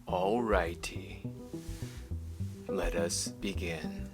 Alrighty, let us begin.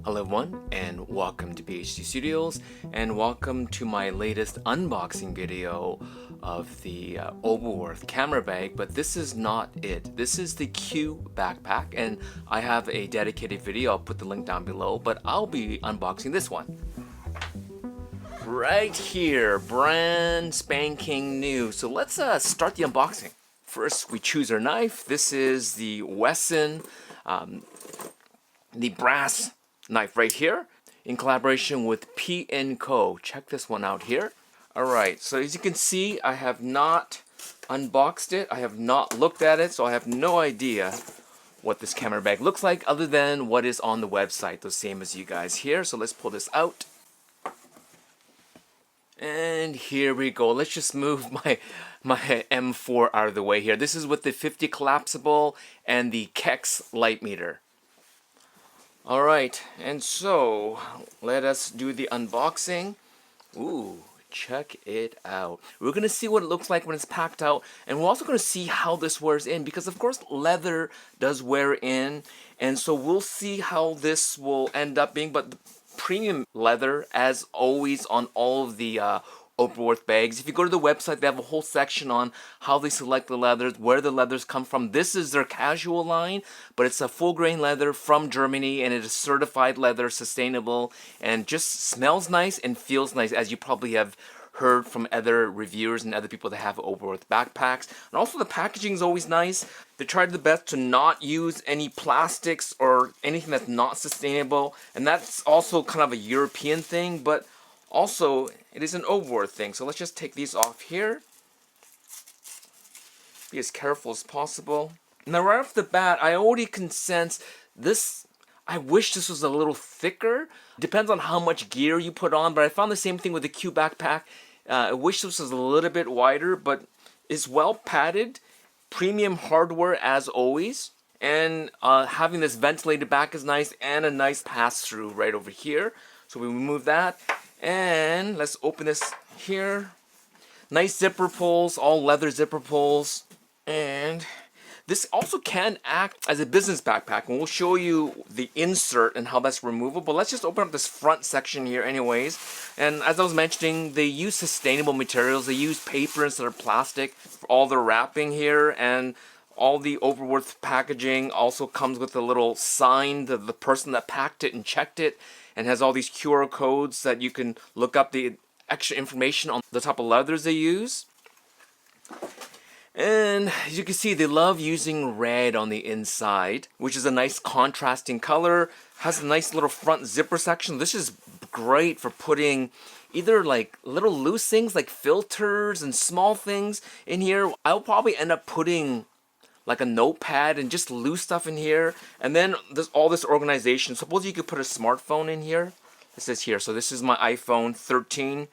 Hello everyone, and welcome to PhD Studios, and welcome to my latest unboxing video of the Oberwerth camera bag. But this is not it. This is the Q backpack, and I have a dedicated video. I'll put the link down below, but I'll be unboxing this one. Right here, brand spanking new. So let's start the unboxing. First, we choose our knife. This is the Wesson, the brass knife right here, in collaboration with P&Co. Check this one out here. Alright, so as you can see, I have not unboxed it. I have not looked at it, so I have no idea what this camera bag looks like other than what is on the website, the same as you guys here. So let's pull this out. And here we go. Let's just move my M4 out of the way here. This is with the 50 collapsible and the Kex light meter. Alright, and so let us do the unboxing. Ooh, check it out. We're going to see what it looks like when it's packed out, and we're also going to see how this wears in, because of course leather does wear in, and so we'll see how this will end up being. But premium leather, as always on all of the Oberwerth bags. If you go to the website, they have a whole section on how they select the leathers, where the leathers come from. This is their casual line, but it's a full grain leather from Germany, and it is certified leather, sustainable, and just smells nice and feels nice, as you probably have heard from other reviewers and other people that have Oberwerth backpacks. And also the packaging is always nice. They tried the best to not use any plastics or anything that's not sustainable, and that's also kind of a European thing, but also it is an Oberwerth thing. So let's just take these off here. Be as careful as possible. Now right off the bat, I already can sense this. I wish this was a little thicker. Depends on how much gear you put on, but I found the same thing with the Q backpack. I wish this was a little bit wider, but it's well padded. Premium hardware as always. And having this ventilated back is nice, and a nice pass-through right over here. So we remove that. And let's open this here. Nice zipper pulls, all leather zipper pulls. And this also can act as a business backpack, and we'll show you the insert and how that's removable. But let's just open up this front section here anyways. And as I was mentioning, they use sustainable materials. They use paper instead of plastic for all the wrapping here, and all the Oberwerth packaging also comes with a little sign, the person that packed it and checked it, and has all these QR codes that you can look up the extra information on the type of leathers they use. And as you can see, they love using red on the inside, which is a nice contrasting color. Has a nice little front zipper section. This is great for putting either like little loose things like filters and small things in here. I'll probably end up putting like a notepad and just loose stuff in here. And then there's all this organization. Suppose you could put a smartphone in here. It says here, so this is my iPhone 13.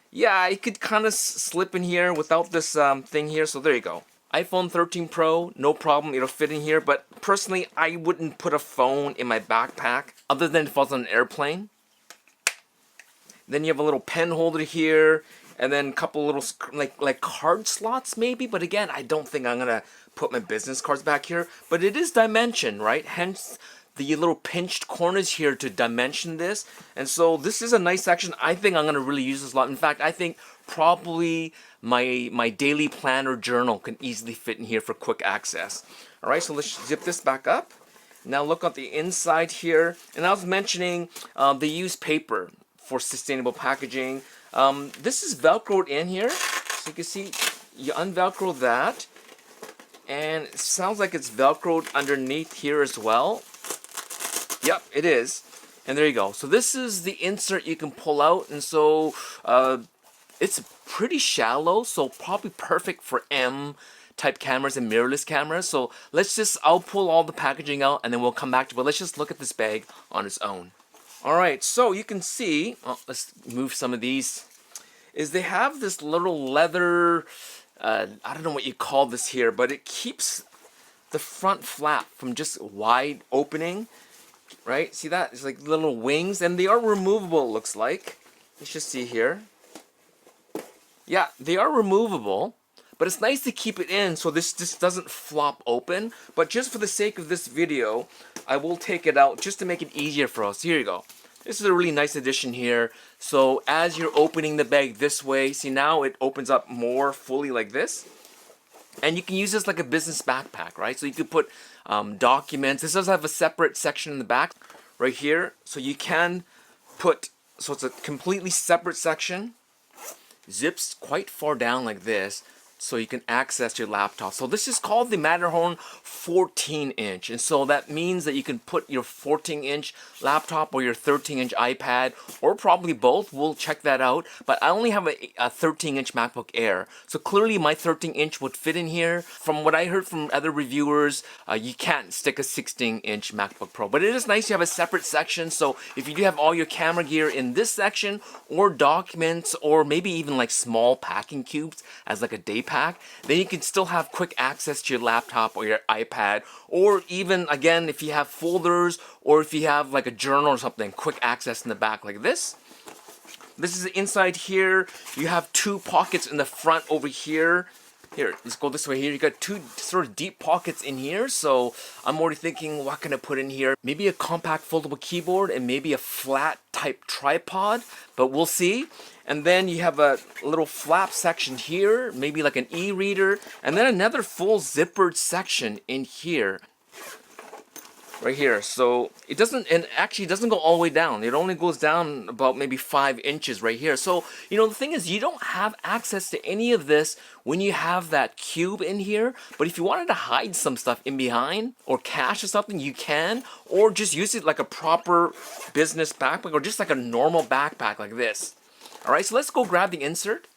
Yeah, it could kind of slip in here without this thing here. So there you go. iPhone 13 Pro, no problem. It'll fit in here. But personally, I wouldn't put a phone in my backpack other than if I was on an airplane. Then you have a little pen holder here, and then a couple little like card slots maybe. But again, I don't think I'm gonna put my business cards back here. But it is dimension, right? Hence the little pinched corners here to dimension this. And so this is a nice section. I think I'm going to really use this a lot. In fact, I think probably my daily planner journal can easily fit in here for quick access. All right, so let's zip this back up. Now look at the inside here. And I was mentioning they use paper for sustainable packaging. This is Velcroed in here. So you can see you unvelcro that. And it sounds like it's Velcroed underneath here as well. Yep, it is. And there you go. So this is the insert you can pull out. And so it's pretty shallow, so probably perfect for M type cameras and mirrorless cameras. So I'll pull all the packaging out and then we'll come back to it. Let's just look at this bag on its own. Alright, so you can see, let's move some of these, is they have this little leather, I don't know what you call this here, but it keeps the front flap from just wide opening. Right? See that? It's like little wings, and they are removable, it looks like. Let's just see here. Yeah, they are removable, but it's nice to keep it in so this just doesn't flop open. But just for the sake of this video, I will take it out just to make it easier for us. Here you go. This is a really nice addition here. So as you're opening the bag this way, see now it opens up more fully like this. And you can use this like a business backpack, right? So you could put documents. This does have a separate section in the back right here. So you can put, so it's a completely separate section. Zips quite far down like this so you can access your laptop. So this is called the Matterhorn 14-inch, and so that means that you can put your 14-inch laptop or your 13-inch iPad, or probably both. We'll check that out. But I only have a 13-inch MacBook Air, so clearly my 13-inch would fit in here. From what I heard from other reviewers, you can't stick a 16-inch MacBook Pro, but it is nice you have a separate section. So if you do have all your camera gear in this section, or documents, or maybe even like small packing cubes as like a day pack, then you can still have quick access to your laptop or your iPad, or even again if you have folders or if you have like a journal or something, quick access in the back like this. This is inside here. You have two pockets in the front over here. Here, let's go this way here. You got two sort of deep pockets in here. So I'm already thinking, what can I put in here? Maybe a compact foldable keyboard and maybe a flat type tripod, but we'll see. And then you have a little flap section here, maybe like an e-reader, and then another full zippered section in here. Right here. So it doesn't, and actually it doesn't go all the way down. It only goes down about maybe 5 inches right here. So, you know, the thing is, you don't have access to any of this when you have that cube in here. But if you wanted to hide some stuff in behind or cache or something, you can, or just use it like a proper business backpack or just like a normal backpack like this. All right, so let's go grab the insert.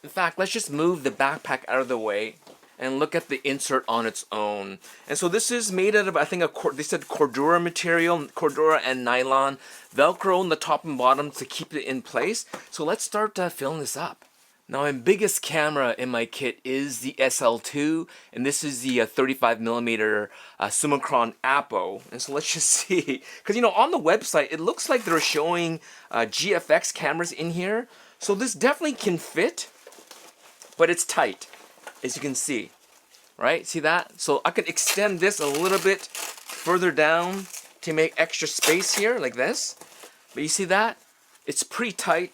In fact, let's just move the backpack out of the way and look at the insert on its own. And so this is made out of, I think, they said Cordura material, Cordura and nylon, Velcro on the top and bottom to keep it in place. So let's start filling this up. Now, my biggest camera in my kit is the SL2, and this is the 35mm Summicron Apo. And so let's just see, because you know, on the website, it looks like they're showing GFX cameras in here. So this definitely can fit, but it's tight, as you can see, right? See that? So I could extend this a little bit further down to make extra space here, like this. But you see that? It's pretty tight.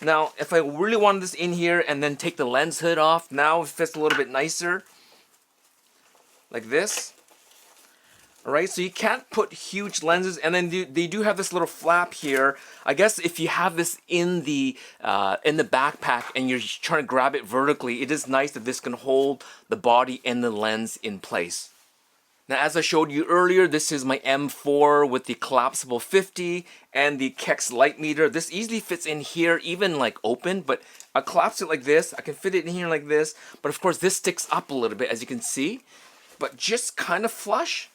Now, if I really wanted this in here and then take the lens hood off, now it fits a little bit nicer, like this. Alright, so you can't put huge lenses, and then they do have this little flap here. I guess if you have this in the backpack and you're trying to grab it vertically, it is nice that this can hold the body and the lens in place. Now, as I showed you earlier, this is my M4 with the collapsible 50 and the Kex light meter. This easily fits in here, even like open, but I collapse it like this. I can fit it in here like this, but of course this sticks up a little bit, as you can see, but just kind of flush.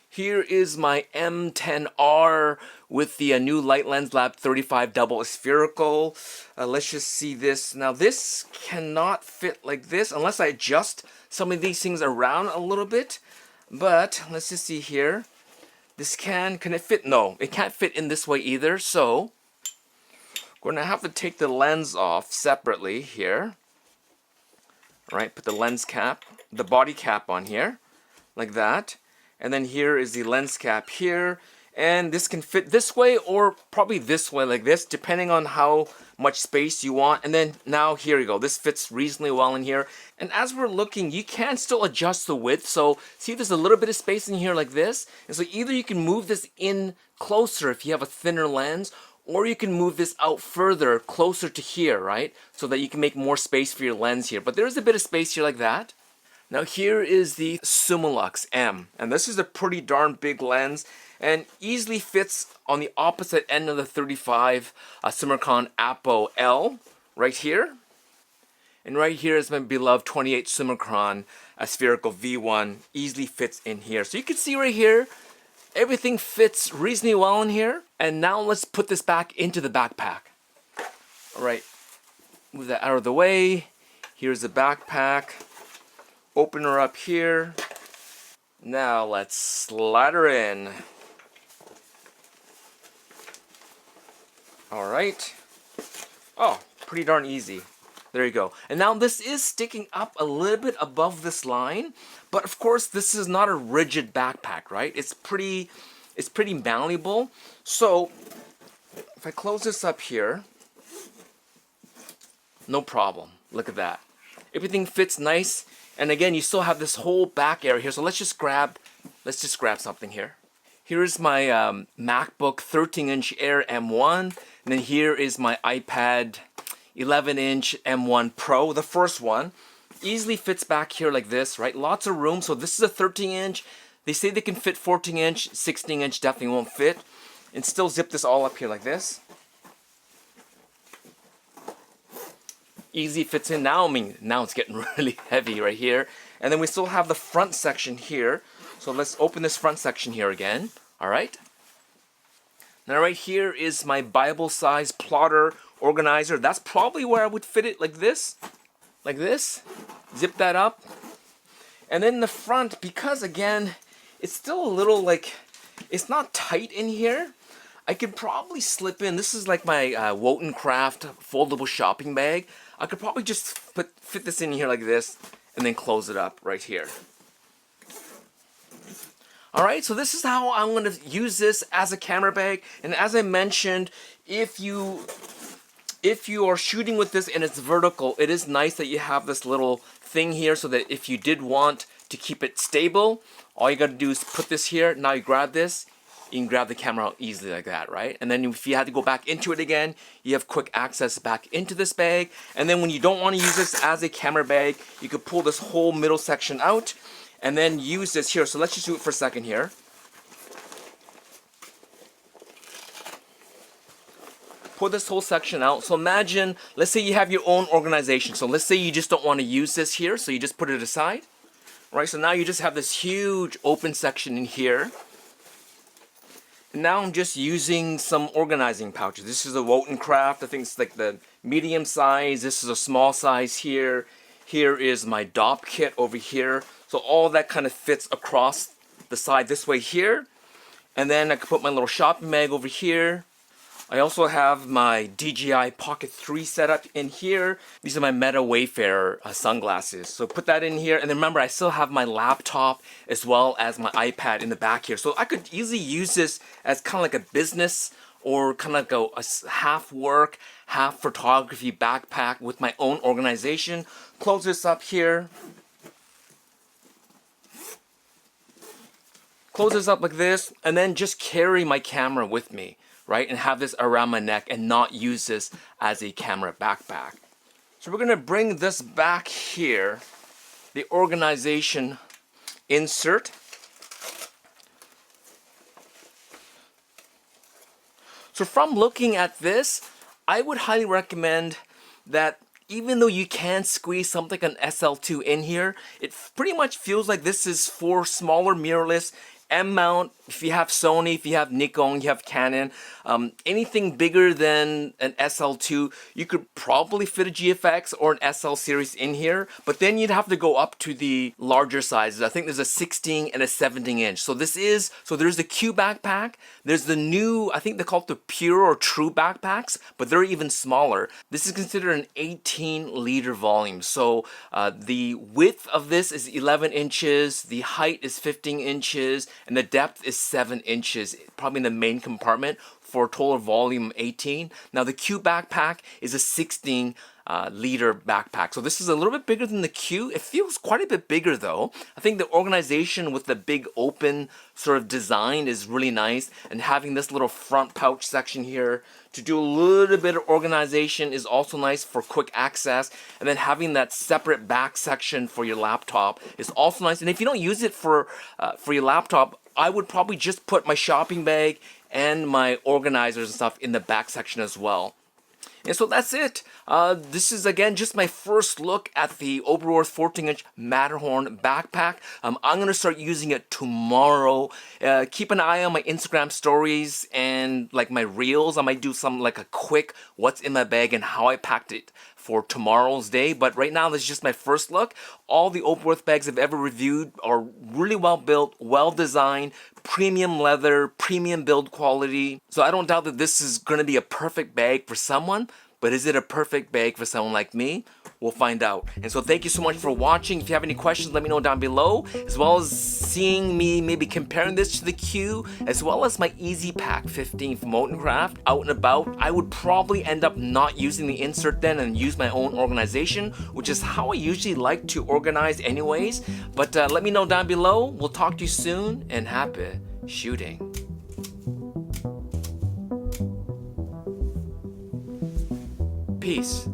Here is my M10R with the new Light Lens Lab 35 double spherical. Let's just see this. Now this cannot fit like this unless I adjust some of these things around a little bit. But let's just see here. This can it fit? No, it can't fit in this way either. So we're gonna have to take the lens off separately here. All right, put the lens cap, the body cap on here, like that. And then here is the lens cap here. And this can fit this way or probably this way like this, depending on how much space you want. And then now here you go. This fits reasonably well in here. And as we're looking, you can still adjust the width. So see, there's a little bit of space in here like this. And so either you can move this in closer if you have a thinner lens, or you can move this out further, closer to here, right? So that you can make more space for your lens here. But there is a bit of space here like that. Now here is the Summilux M, and this is a pretty darn big lens and easily fits on the opposite end of the 35 Summicron Apo L right here. And right here is my beloved 28 Summicron spherical V1, easily fits in here. So you can see right here, everything fits reasonably well in here. And now let's put this back into the backpack. All right, move that out of the way. Here's the backpack. Open her up here. Now let's slide her in. All right. Oh, pretty darn easy. There you go. And now this is sticking up a little bit above this line, but of course this is not a rigid backpack, right? It's pretty malleable. So if I close this up here, no problem. Look at that. Everything fits nice. And again, you still have this whole back area here. So let's just grab something here. Here's my MacBook 13-inch Air M1. And then here is my iPad 11-inch M1 Pro, the first one. Easily fits back here like this, right? Lots of room. So this is a 13-inch. They say they can fit 14-inch, 16-inch definitely won't fit. And still zip this all up here like this. Easy fits in now. I mean, now it's getting really heavy right here. And then we still have the front section here. So let's open this front section here again. All right. Now right here is my Bible size plotter organizer. That's probably where I would fit it like this. Like this. Zip that up. And then the front, because again, it's still a little like, it's not tight in here. I could probably slip in, this is like my Wotan Craft foldable shopping bag. I could probably just fit this in here like this and then close it up right here. Alright, so this is how I'm going to use this as a camera bag. And as I mentioned, if you are shooting with this and it's vertical, it is nice that you have this little thing here so that if you did want to keep it stable, all you got to do is put this here. Now you grab this. You can grab the camera out easily like that, right? And then if you had to go back into it again, you have quick access back into this bag. And then when you don't want to use this as a camera bag, you could pull this whole middle section out and then use this here. So let's just do it for a second here. Pull this whole section out. So imagine, let's say you have your own organization. So let's say you just don't want to use this here, so you just put it aside. Right, so now you just have this huge open section in here. Now I'm just using some organizing pouches. This is a Wotan Craft. I think it's like the medium size. This is a small size here. Here is my DOP kit over here. So all that kind of fits across the side this way here. And then I can put my little shopping bag over here. I also have my DJI Pocket 3 setup in here. These are my Meta Wayfarer sunglasses. So put that in here. And then remember, I still have my laptop as well as my iPad in the back here. So I could easily use this as kind of like a business or kind of like a half work, half photography backpack with my own organization. Close this up here. Close this up like this. And then just carry my camera with me. Right, and have this around my neck and not use this as a camera backpack. So we're gonna bring this back here, the organization insert. So from looking at this, I would highly recommend that even though you can squeeze something like an SL2 in here, it pretty much feels like this is for smaller mirrorless M mount. If you have Sony, if you have Nikon, you have Canon, anything bigger than an SL2, you could probably fit a GFX or an SL series in here, but then you'd have to go up to the larger sizes. I think there's a 16 and a 17 inch. So there's the Q backpack, there's the new, I think they call it the Pure or True backpacks, but they're even smaller. This is considered an 18-liter volume. So the width of this is 11 inches, the height is 15 inches, and the depth is 7 inches, probably in the main compartment for a total volume 18. Now the Q backpack is a 16 liter backpack. So this is a little bit bigger than the Q. It feels quite a bit bigger though. I think the organization with the big open sort of design is really nice, and having this little front pouch section here to do a little bit of organization is also nice for quick access. And then having that separate back section for your laptop is also nice. And if you don't use it for your laptop, I would probably just put my shopping bag and my organizers and stuff in the back section as well. And so that's it. This is again just my first look at the Oberwerth 14-inch Matterhorn backpack. I'm going to start using it tomorrow. Keep an eye on my Instagram stories and like my reels. I might do some like a quick what's in my bag and how I packed it for tomorrow's day. But right now, this is just my first look. All the Oberwerth bags I've ever reviewed are really well built, well designed, premium leather, premium build quality. So I don't doubt that this is going to be a perfect bag for someone. But is it a perfect bag for someone like me? We'll find out. And so thank you so much for watching. If you have any questions, let me know down below, as well as seeing me maybe comparing this to the Q, as well as my Easy Pack 15 from Molten Craft out and about. I would probably end up not using the insert then and use my own organization, which is how I usually like to organize anyways. But let me know down below. We'll talk to you soon, and happy shooting. Peace.